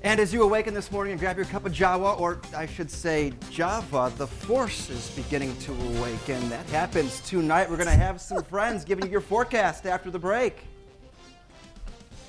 And as you awaken this morning and grab your cup of Jawa, or I should say Java, the force is beginning to awaken. That happens tonight. We're going to have some friends giving you your forecast after the break.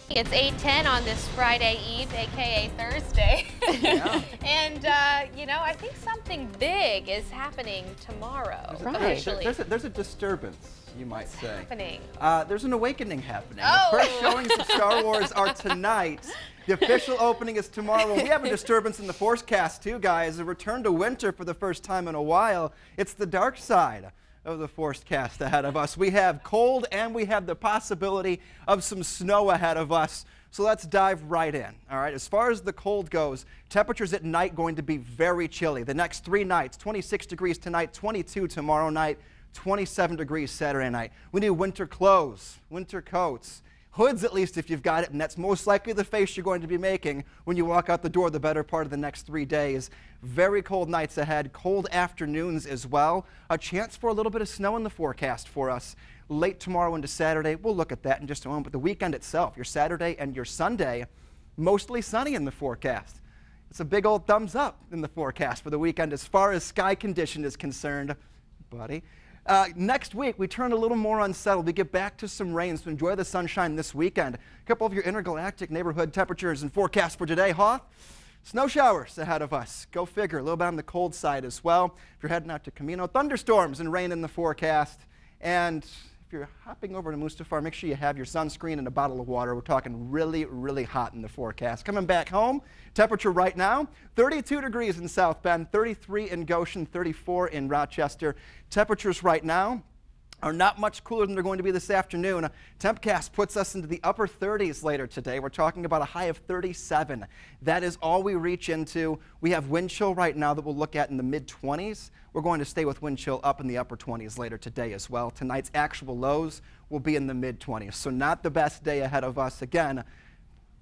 It's 8:10 on this Friday Eve, aka Thursday. Yeah. And, I think something big is happening tomorrow, officially. There's a disturbance, you might say. What's happening? There's an awakening happening. Oh. The first showings of Star Wars are tonight. The official opening is tomorrow. We have a disturbance in the forecast too, guys. A return to winter for the first time in a while. It's the dark side of the forecast ahead of us. We have cold and we have the possibility of some snow ahead of us. So let's dive right in. All right, as far as the cold goes, temperatures at night going to be very chilly. The next 3 nights, 26 degrees tonight, 22 tomorrow night, 27 degrees Saturday night. We need winter clothes, winter coats. Hoods, at least, if you've got it, and that's most likely the face you're going to be making when you walk out the door the better part of the next 3 days. Very cold nights ahead, cold afternoons as well. A chance for a little bit of snow in the forecast for us late tomorrow into Saturday. We'll look at that in just a moment. But the weekend itself, your Saturday and your Sunday, mostly sunny in the forecast. It's a big old thumbs up in the forecast for the weekend as far as sky condition is concerned, buddy. Next week, we turn a little more unsettled. We get back to some rain, so enjoy the sunshine this weekend. A couple of your intergalactic neighborhood temperatures and forecasts for today, huh? Snow showers ahead of us. Go figure. A little bit on the cold side as well. If you're heading out to Camino, thunderstorms and rain in the forecast. And if you're hopping over to Mustafar, make sure you have your sunscreen and a bottle of water. We're talking really, really hot in the forecast. Coming back home, temperature right now, 32 degrees in South Bend, 33 in Goshen, 34 in Rochester. Temperatures right now are not much cooler than they're going to be this afternoon. Tempcast puts us into the upper 30s later today. We're talking about a high of 37. That is all we reach into. We have wind chill right now that we'll look at in the mid-20s. We're going to stay with wind chill up in the upper 20s later today as well. Tonight's actual lows will be in the mid-20s, so not the best day ahead of us. Again,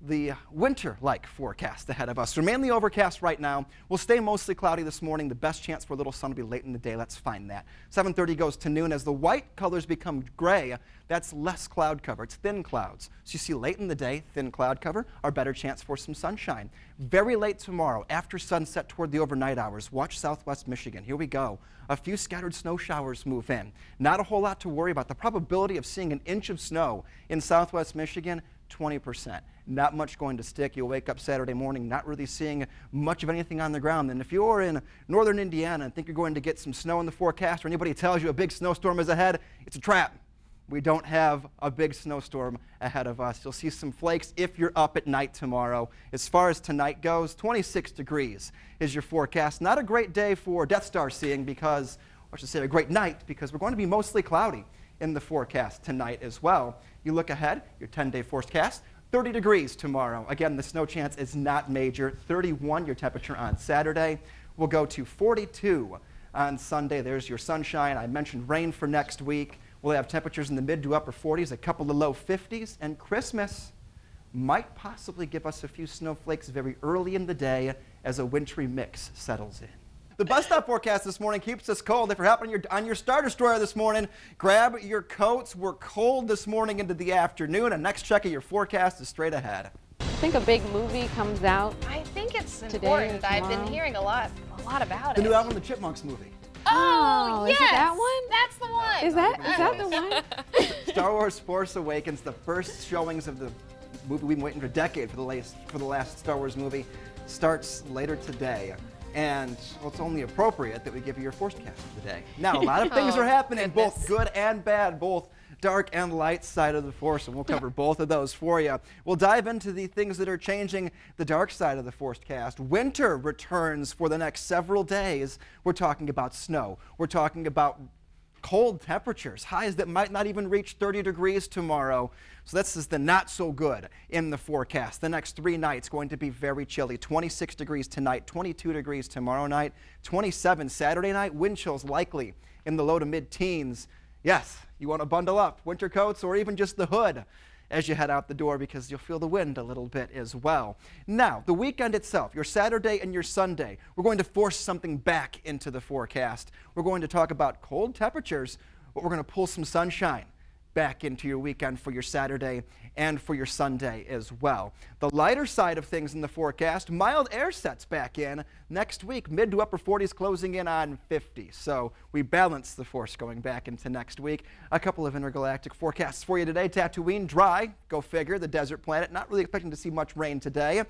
the winter-like forecast ahead of us. We're mainly overcast right now. We'll stay mostly cloudy this morning. The best chance for a little sun will be late in the day. Let's find that. 7:30 goes to noon. As the white colors become gray, that's less cloud cover. It's thin clouds. So you see late in the day, thin cloud cover, our better chance for some sunshine. Very late tomorrow, after sunset toward the overnight hours, watch southwest Michigan. Here we go. A few scattered snow showers move in. Not a whole lot to worry about. The probability of seeing an inch of snow in southwest Michigan, 20%. Not much going to stick. You'll wake up Saturday morning not really seeing much of anything on the ground. And if you're in northern Indiana and think you're going to get some snow in the forecast, or anybody tells you a big snowstorm is ahead, it's a trap. We don't have a big snowstorm ahead of us. You'll see some flakes if you're up at night tomorrow. As far as tonight goes, 26 degrees is your forecast. Not a great day for Death Star seeing because, or I should say a great night, because we're going to be mostly cloudy in the forecast tonight as well. You look ahead, your 10-day forecast, 30 degrees tomorrow. Again, the snow chance is not major. 31 your temperature on Saturday. We'll go to 42 on Sunday. There's your sunshine. I mentioned rain for next week. We'll have temperatures in the mid to upper 40s, a couple of low 50s, and Christmas might possibly give us a few snowflakes very early in the day as a wintry mix settles in. The bus stop forecast this morning keeps us cold. If you're hopping on your Star Destroyer this morning, grab your coats. We're cold this morning into the afternoon. A next check of your forecast is straight ahead. I think a big movie comes out. I think it's today important. I've been hearing a lot about The it. new Alvin and the Chipmunks movie. Oh, yes! Is it that one? That's the one! Is that the one? Star Wars Force Awakens, the first showings of the movie we've been waiting for a decade for the last Star Wars movie, starts later today. And well, it's only appropriate that we give you your forecast for the day. Now, a lot of things are happening, both good and bad, both dark and light side of the force, and we'll cover both of those for you. We'll dive into the things that are changing the dark side of the forecast. Winter returns for the next several days. We're talking about snow. We're talking about cold temperatures, highs that might not even reach 30 degrees tomorrow. So this is the not so good in the forecast. The next 3 nights going to be very chilly. 26 degrees tonight, 22 degrees tomorrow night, 27 Saturday night. Wind chills likely in the low to mid-teens. Yes, you want to bundle up, winter coats or even just the hood as you head out the door because you'll feel the wind a little bit as well. Now, the weekend itself, your Saturday and your Sunday, we're going to force something back into the forecast. We're going to talk about cold temperatures, but we're going to pull some sunshine back into your weekend for your Saturday and for your Sunday as well. The lighter side of things in the forecast, mild air sets back in next week, mid to upper 40s closing in on 50. So we balance the force going back into next week. A couple of intergalactic forecasts for you today. Tatooine, dry, go figure, the desert planet. Not really expecting to see much rain today.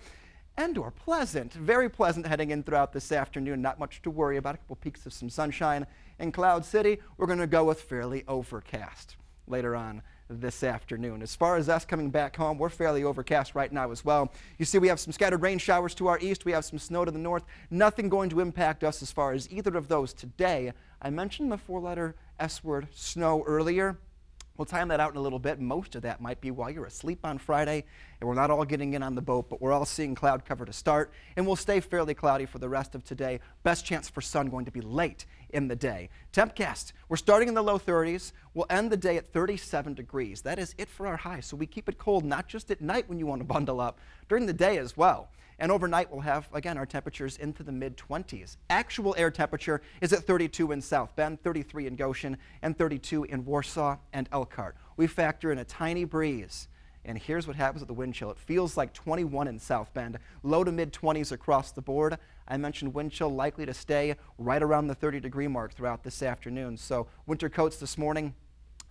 Endor, pleasant, very pleasant heading in throughout this afternoon. Not much to worry about, a couple peaks of some sunshine. In Cloud City, we're going to go with fairly overcast later on this afternoon. As far as us coming back home, we're fairly overcast right now as well. You see we have some scattered rain showers to our east. We have some snow to the north. Nothing going to impact us as far as either of those today. I mentioned the four-letter S word, snow, earlier. We'll time that out in a little bit. Most of that might be while you're asleep on Friday, and we're not all getting in on the boat, but we're all seeing cloud cover to start, and we'll stay fairly cloudy for the rest of today. Best chance for sun going to be late in the day. Tempcast, we're starting in the low 30s. We'll end the day at 37 degrees. That is it for our high, so we keep it cold not just at night when you want to bundle up, during the day as well. And overnight, we'll have, again, our temperatures into the mid-20s. Actual air temperature is at 32 in South Bend, 33 in Goshen, and 32 in Warsaw and Elkhart. We factor in a tiny breeze. And here's what happens with the wind chill. It feels like 21 in South Bend, low to mid-20s across the board. I mentioned wind chill likely to stay right around the 30-degree mark throughout this afternoon. So winter coats this morning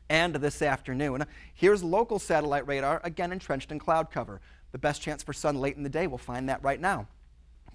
and this afternoon. Here's local satellite radar, again entrenched in cloud cover. The best chance for sun late in the day, we'll find that right now.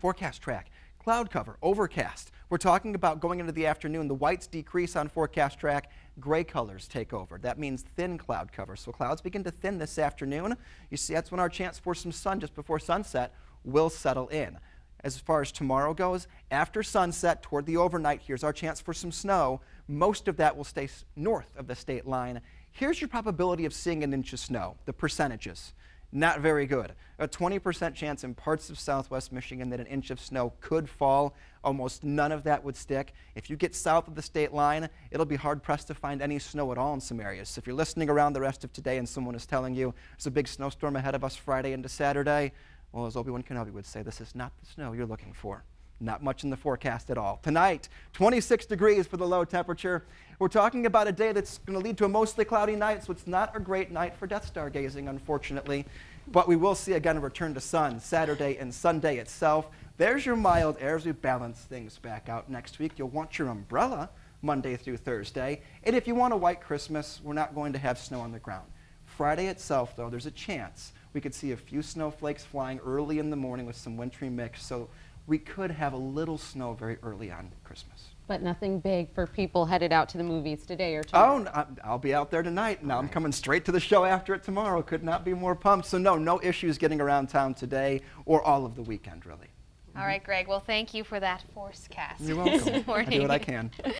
Forecast track, cloud cover, overcast. We're talking about going into the afternoon. The whites decrease on forecast track, gray colors take over. That means thin cloud cover. So clouds begin to thin this afternoon. You see, that's when our chance for some sun just before sunset will settle in. As far as tomorrow goes, after sunset toward the overnight, here's our chance for some snow. Most of that will stay north of the state line. Here's your probability of seeing an inch of snow, the percentages. Not very good. A 20% chance in parts of southwest Michigan that an inch of snow could fall. Almost none of that would stick. If you get south of the state line, it'll be hard-pressed to find any snow at all in some areas. So if you're listening around the rest of today and someone is telling you there's a big snowstorm ahead of us Friday into Saturday, well, as Obi-Wan Kenobi would say, this is not the snow you're looking for. Not much in the forecast at all. Tonight, 26 degrees for the low temperature. We're talking about a day that's going to lead to a mostly cloudy night, so it's not a great night for Death Star gazing, unfortunately. But we will see again a return to sun Saturday and Sunday itself. There's your mild air as we balance things back out next week. You'll want your umbrella Monday through Thursday. And if you want a white Christmas, we're not going to have snow on the ground. Friday itself, though, there's a chance we could see a few snowflakes flying early in the morning with some wintry mix. So we could have a little snow very early on Christmas. But nothing big for people headed out to the movies today or tomorrow. Oh, I'll be out there tonight. Now I'm coming straight to the show after it tomorrow. Could not be more pumped. So no issues getting around town today or all of the weekend, really. All right, Greg. Well, thank you for that forecast. You're welcome. This morning. I do what I can.